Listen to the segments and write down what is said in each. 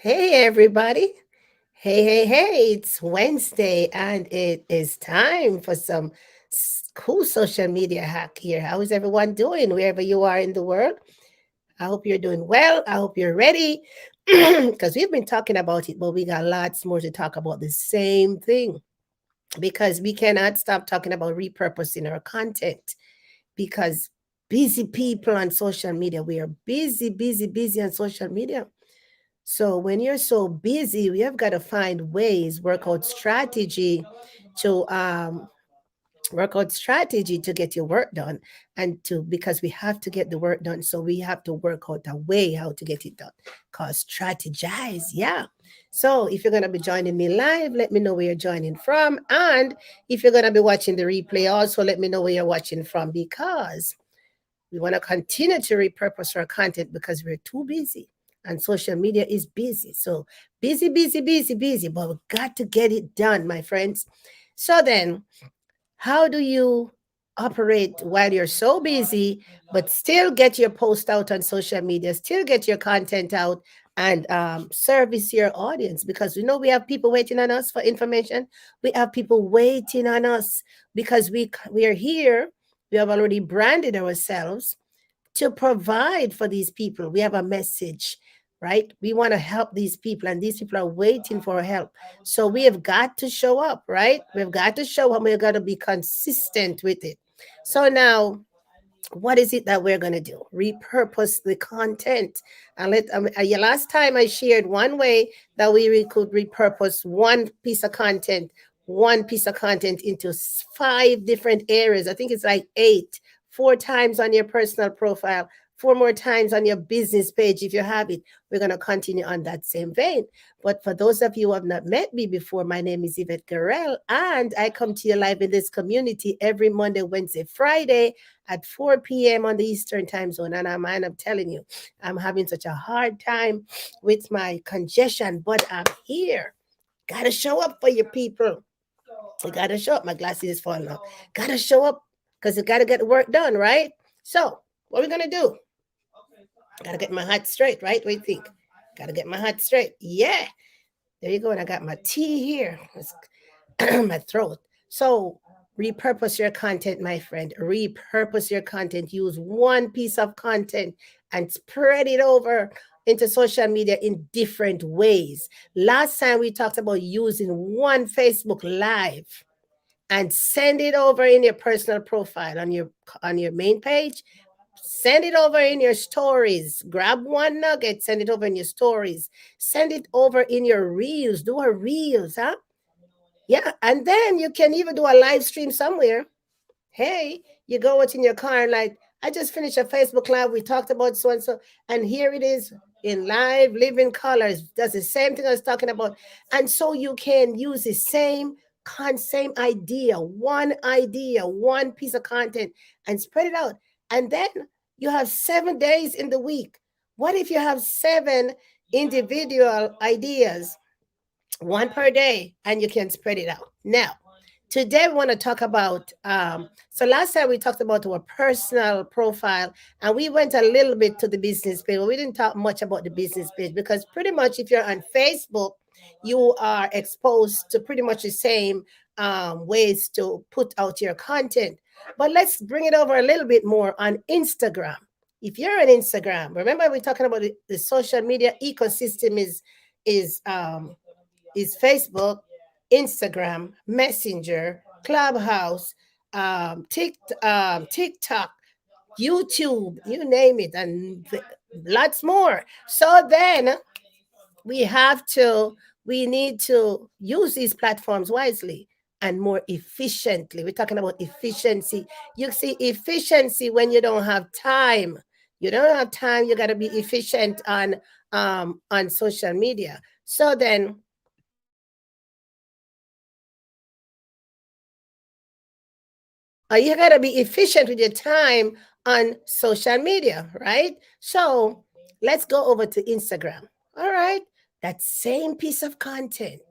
Hey, everybody. Hey, it's Wednesday and it is time for some cool social media hack here. How is everyone doing wherever you are in the world? I hope you're doing well. I hope you're ready because we've been talking about it, but we got lots more to talk about the same thing because we cannot stop talking about repurposing our content because busy people on social media, we are busy on social media. So when you're so busy, we have got to find ways, to work out strategy to get your work done and to because we have to get the work done. So we have to work out a way how to get it done. Cause strategize, yeah. So if you're gonna be joining me live, let me know where you're joining from. And if you're gonna be watching the replay, also let me know where you're watching from because we want to continue to repurpose our content because we're too busy and social media is busy. So busy, but we've got to get it done, my friends. So then, how do you operate while you're so busy, but still get your post out on social media, still get your content out and service your audience? Because we know we have people waiting on us for information. We have people waiting on us because we are here. We have already branded ourselves to provide for these people. We have a message, right? We want to help these people, and these people are waiting for help. So we have got to show up, right? We've got to show up. We've got to be consistent with it. So now, what is it that we're going to do? Repurpose the content. And last time I shared one way that could repurpose one piece of content into five different areas. I think it's like eight, four times on your personal profile, four more times on your business page if you have it. We're going to continue on that same vein. But for those of you who have not met me before, my name is Yvette Garel, and I come to you live in this community every Monday, Wednesday, Friday at 4 p.m. on the Eastern time zone. And I'm telling you, I'm having such a hard time with my congestion, but I'm here. Gotta show up for your people. You gotta show up. My glasses is falling off. Gotta show up because you gotta get the work done, right? So, what are we gonna do? Gotta get my hat straight, right? What do you think? Gotta get my hat straight. Yeah. There you go. And I got my tea here. My throat. So repurpose your content, my friend. Repurpose your content. Use one piece of content and spread it over into social media in different ways. Last time we talked about using one Facebook Live and send it over in your personal profile on your main page. Send it over in your stories. Grab one nugget, send it over in your stories. Send it over in your reels. Do a reels, huh? Yeah, and then you can even do a live stream somewhere. Hey, you go out in your car and like, I just finished a Facebook Live. We talked about so and so, and here it is in live, living colors. That's the same thing I was talking about. And so you can use the same idea, one piece of content, and spread it out. And then you have 7 days in the week. What if you have seven individual ideas, one per day, and you can spread it out? Now, today we want to talk about so last time we talked about our personal profile and we went a little bit to the business page, but we didn't talk much about the business page because pretty much if you're on Facebook, you are exposed to pretty much the same ways to put out your content. But let's bring it over a little bit more on Instagram. If you're on Instagram, remember we're talking about the social media ecosystem is um, is Facebook, Instagram, Messenger, Clubhouse, TikTok, YouTube, you name it, and lots more. So then we need to use these platforms wisely and more efficiently. We're talking about efficiency. You see, efficiency when you don't have time. You don't have time. You got to be efficient on social media. So then you got to be efficient with your time on social media, right? So let's go over to Instagram. All right. That same piece of content,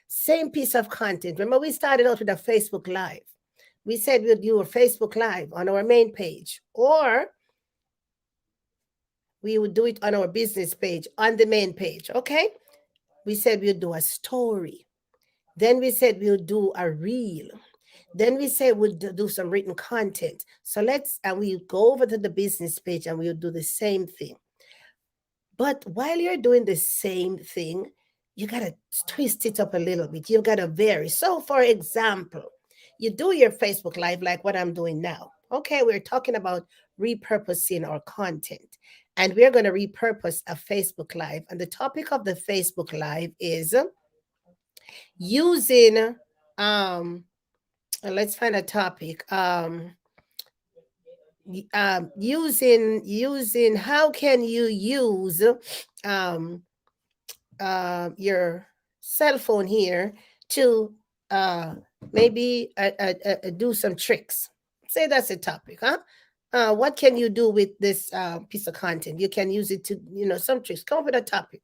same piece of content. Remember, we started out with a Facebook Live. We said we'd do a Facebook Live on our main page, or we would do it on our business page on the main page. Okay. we said we'd do a story. Then we said we'll do a reel. Then we said we'll do some written content. So and we go over to the business page and we'll do the same thing. But while you're doing the same thing, you got to twist it up a little bit. You got to vary. So, for example, you do your Facebook Live like what I'm doing now. Okay, we're talking about repurposing our content. And we're going to repurpose a Facebook Live. And the topic of the Facebook Live is using, let's find a topic. Using how can you use um, your cell phone here to uh, maybe do some tricks. Say that's a topic, huh? What can you do with this piece of content? You can use it to, some tricks. Come up with a topic.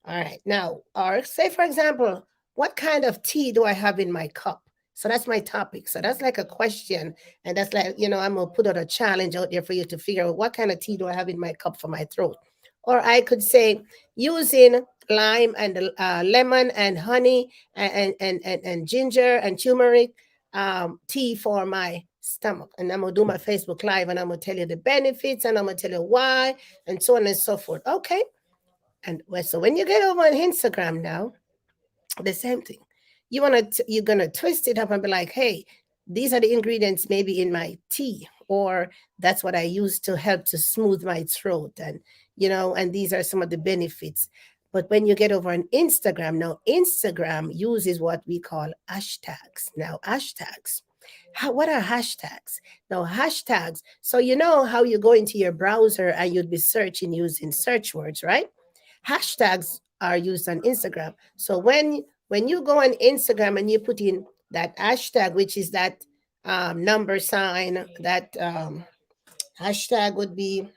All right. Now, or say, for example, what kind of tea do I have in my cup? So that's my topic. So that's like a question. And that's like, I'm going to put out a challenge out there for you to figure out what kind of tea do I have in my cup for my throat. Or I could say using lime and lemon and honey and ginger and turmeric tea for my stomach. And I'm going to do my Facebook Live and I'm going to tell you the benefits and I'm going to tell you why and so on and so forth. Okay. And so when you get over on Instagram now, the same thing. You're gonna twist it up and be like, hey, these are the ingredients maybe in my tea, or that's what I use to help to smooth my throat, and and these are some of the benefits. But when you get over on Instagram, now Instagram uses what we call hashtags. Now, hashtags. What are hashtags? Now, hashtags. So you know how you go into your browser and you'd be searching using search words, right? Hashtags are used on Instagram. So when you go on Instagram and you put in that hashtag, which is that number sign, that hashtag would be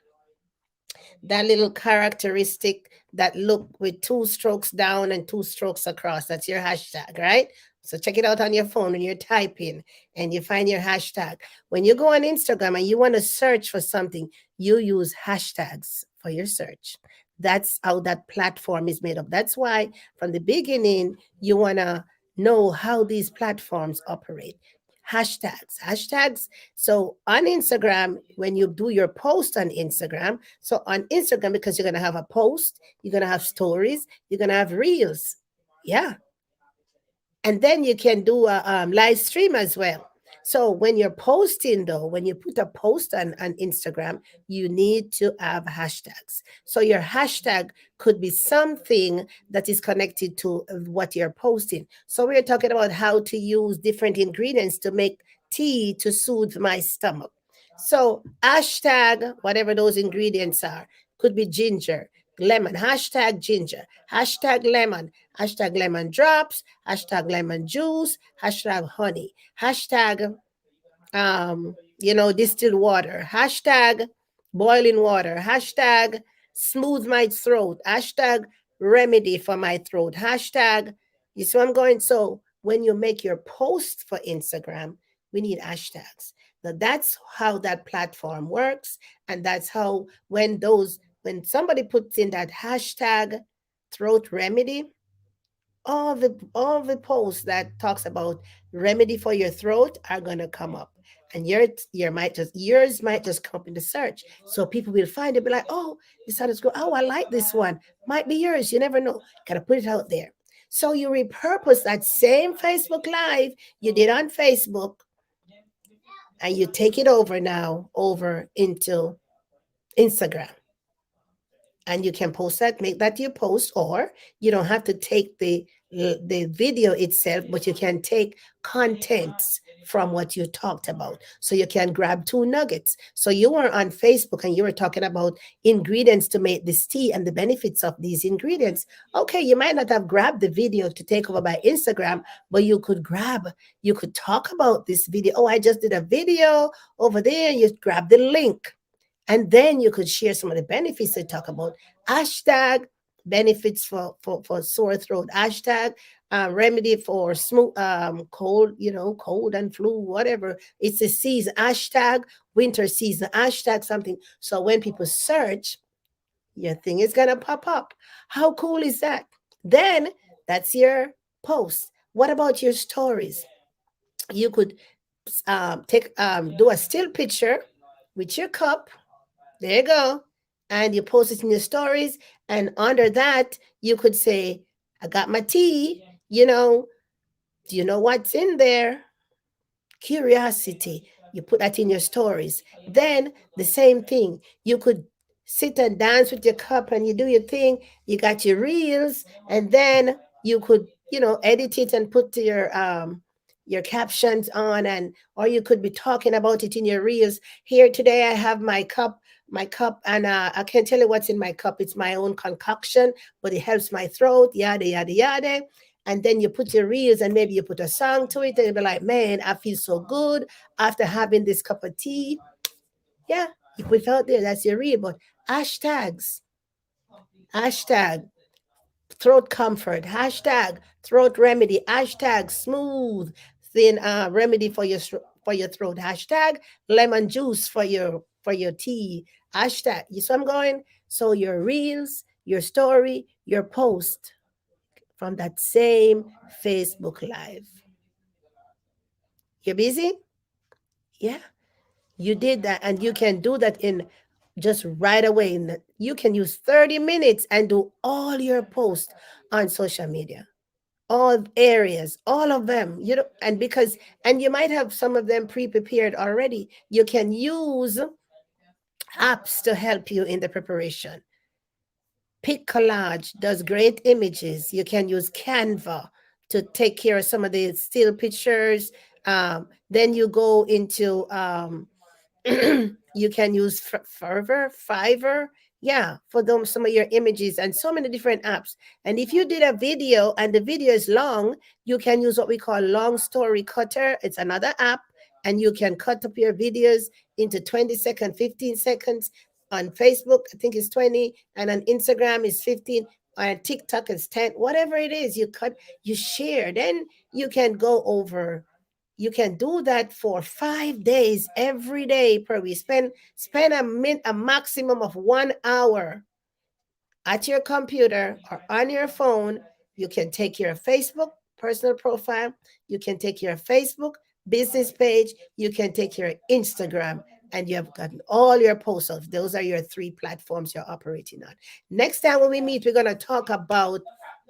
that little characteristic that look with two strokes down and two strokes across. That's your hashtag, right? So check it out on your phone when you're typing and you find your hashtag. When you go on Instagram and you want to search for something, you use hashtags for your search. That's how that platform is made up. That's why from the beginning, you want to know how these platforms operate. Hashtags. So on Instagram, when you do your post on Instagram, so on Instagram, because you're going to have a post, you're going to have stories, you're going to have reels. Yeah. And then you can do a live stream as well. So when you're posting, though, when you put a post on Instagram, you need to have hashtags. So your hashtag could be something that is connected to what you're posting. So we're talking about how to use different ingredients to make tea to soothe my stomach. So hashtag whatever those ingredients are. Could be ginger, lemon, hashtag ginger, hashtag lemon drops, hashtag lemon juice, hashtag honey, hashtag distilled water, hashtag boiling water, hashtag smooth my throat, hashtag remedy for my throat, hashtag. You see what I'm going? So when you make your post for Instagram, we need hashtags. Now that's how that platform works. And that's how when somebody puts in that hashtag throat remedy, all the posts that talks about remedy for your throat are gonna come up, and yours might just come up in the search. So people will find it, be like, oh, this is good. Oh, I like this one. Might be yours. You never know. Gotta put it out there. So you repurpose that same Facebook Live you did on Facebook, and you take it over now over into Instagram. And you can post that, make that your post, or you don't have to take the video itself, but you can take contents from what you talked about. So you can grab two nuggets. So you were on Facebook and you were talking about ingredients to make this tea and the benefits of these ingredients. Okay, you might not have grabbed the video to take over by Instagram, but you could talk about this video. Oh, I just did a video over there. You grab the link. And then you could share some of the benefits they talk about. Hashtag benefits for sore throat. Hashtag remedy for smooth cold, cold and flu, whatever. It's a season. Hashtag winter season. Hashtag something. So when people search, your thing is gonna pop up. How cool is that? Then that's your post. What about your stories? You could take do a still picture with your cup. There you go. And you post it in your stories. And under that, you could say, I got my tea. Do you know what's in there? Curiosity. You put that in your stories. Then the same thing. You could sit and dance with your cup and you do your thing. You got your reels, and then you could, edit it and put your captions on, and or you could be talking about it in your reels. Here today I have my cup, and I can't tell you what's in my cup. It's my own concoction, but it helps my throat, yada yada yada. And then you put your reels and maybe you put a song to it and you'll be like, man, I feel so good after having this cup of tea. Yeah, you put it out there. That's your reel. But hashtags, hashtag throat comfort, hashtag throat remedy, hashtag smooth thin remedy for your throat, hashtag lemon juice for your tea, hashtag. You see, I'm going. So your reels, your story, your post from that same Facebook Live. You're busy? Yeah, you did that, and you can do that in just right away. You can use 30 minutes and do all your posts on social media, all areas, all of them. And you might have some of them pre-prepared already. You can use apps to help you in the preparation. Pic Collage does great images. You can use Canva to take care of some of the still pictures. Then you go into you can use Fiverr, yeah, for them some of your images and so many different apps. And if you did a video and the video is long, you can use what we call long story cutter. It's another app, and you can cut up your videos into 20 seconds, 15 seconds. On Facebook, I think it's 20, and on Instagram is 15, on TikTok is 10. Whatever it is, you share. Then you can go over, you can do that for 5 days every day per week. Spend a maximum of 1 hour at your computer or on your phone. You can take your Facebook personal profile, you can take your Facebook business page, you can take your Instagram, and you have gotten all your posts of. Those are your three platforms you're operating on. Next time when we meet, we're going to talk about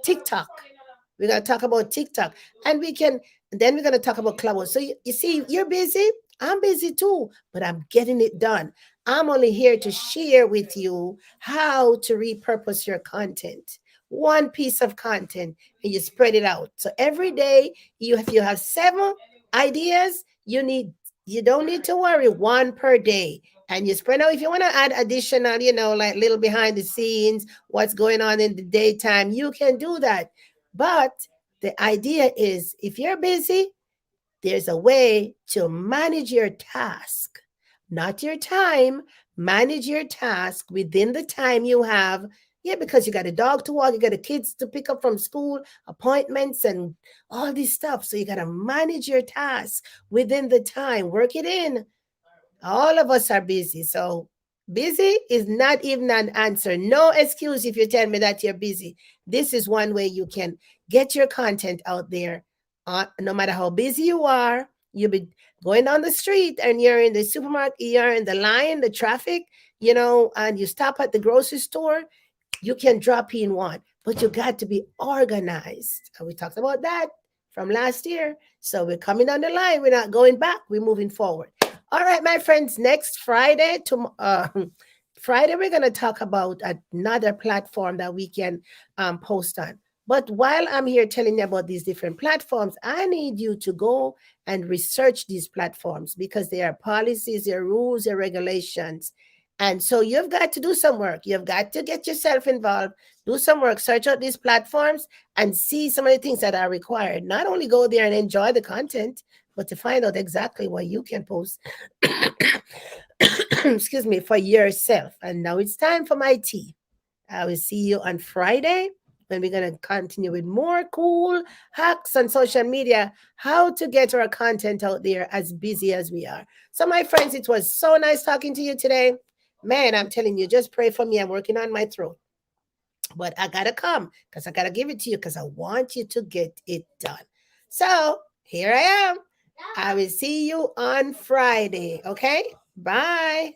TikTok. We're going to talk about TikTok, and then we're going to talk about Clubhouse. So you see, you're busy. I'm busy too, but I'm getting it done. I'm only here to share with you how to repurpose your content. One piece of content, and you spread it out. So every day, if you have 7 ideas, you don't need to worry, one per day. And you spread out. If you want to add additional, like little behind the scenes, what's going on in the daytime, you can do that. But the idea is, if you're busy, there's a way to manage your task, not your time. Manage your task within the time you have. Yeah, because you got a dog to walk, you got the kids to pick up from school, appointments, and all this stuff. So you got to manage your task within the time, work it in. All of us are busy. So busy is not even an answer. No excuse if you tell me that you're busy. This is one way you can get your content out there. No matter how busy you are, you'll be going down the street and you're in the supermarket, you're in the line, the traffic, and you stop at the grocery store, you can drop in one, but you got to be organized. And we talked about that from last year. So we're coming on the line. We're not going back. We're moving forward. All right, my friends, next Friday, Friday, we're going to talk about another platform that we can post on. But while I'm here telling you about these different platforms, I need you to go and research these platforms, because there are policies, there are rules, there are regulations. And so you've got to do some work. You've got to get yourself involved, do some work, search out these platforms and see some of the things that are required. Not only go there and enjoy the content, but to find out exactly what you can post, excuse me, for yourself. And now it's time for my tea. I will see you on Friday when we're going to continue with more cool hacks on social media, how to get our content out there as busy as we are. So, my friends, it was so nice talking to you today. Man, I'm telling you, just pray for me. I'm working on my throat. But I gotta come because I gotta give it to you because I want you to get it done. So here I am. I will see you on Friday. Okay. Bye.